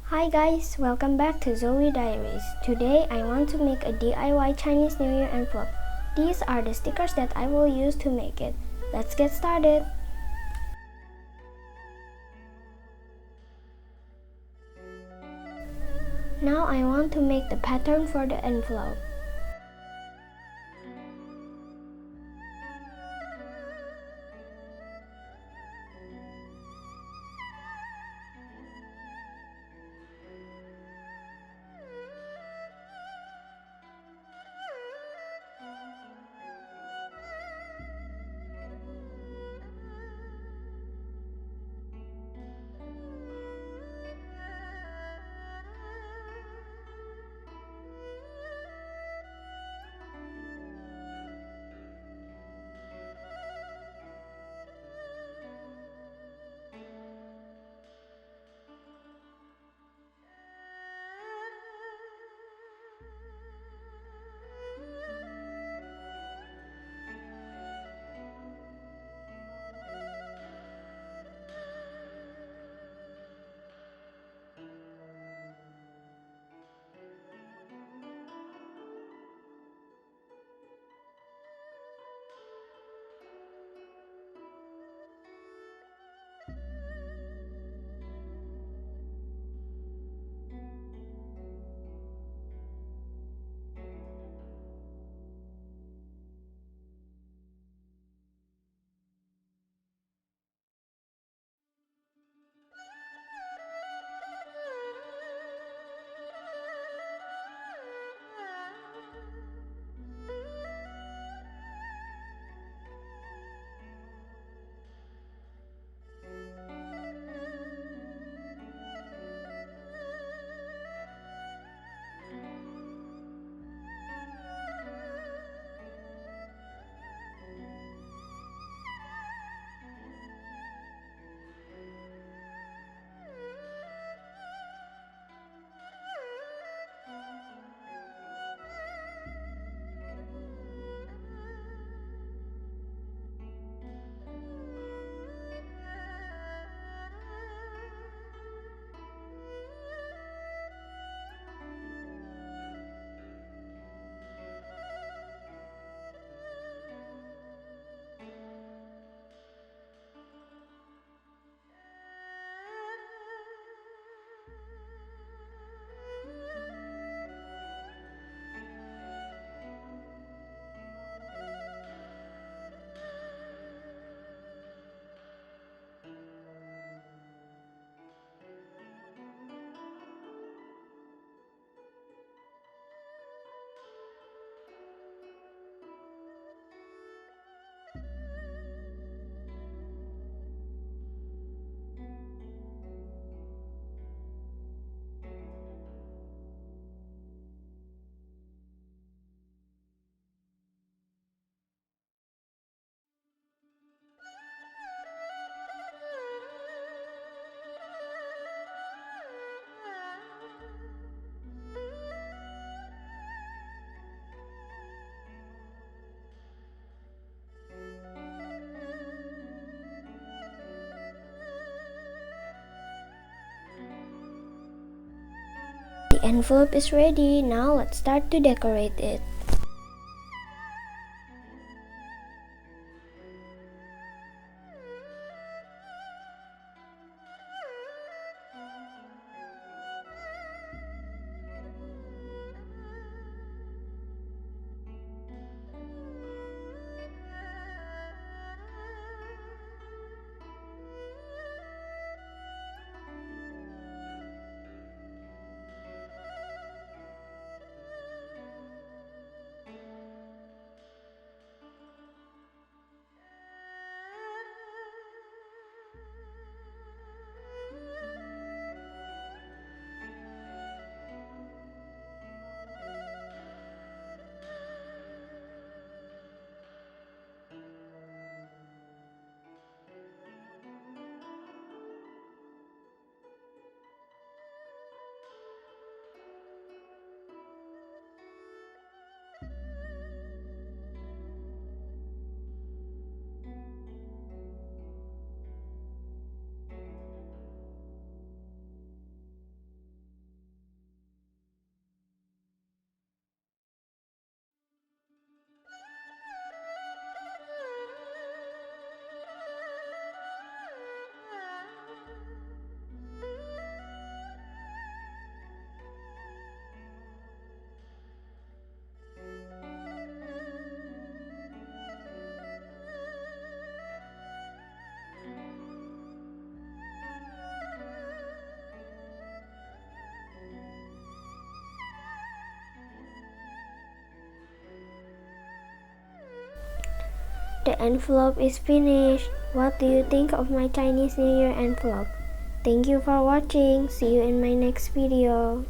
Hi guys, welcome back to Zoe Diaries. Today I want to make a DIY Chinese New Year envelope. These are the stickers that I will use to make it. Let's get started. Now I want to make the pattern for the envelope. The envelope is ready. Now let's start to decorate it. The envelope is finished. What do you think of my Chinese New Year envelope? Thank you for watching. See you in my next video.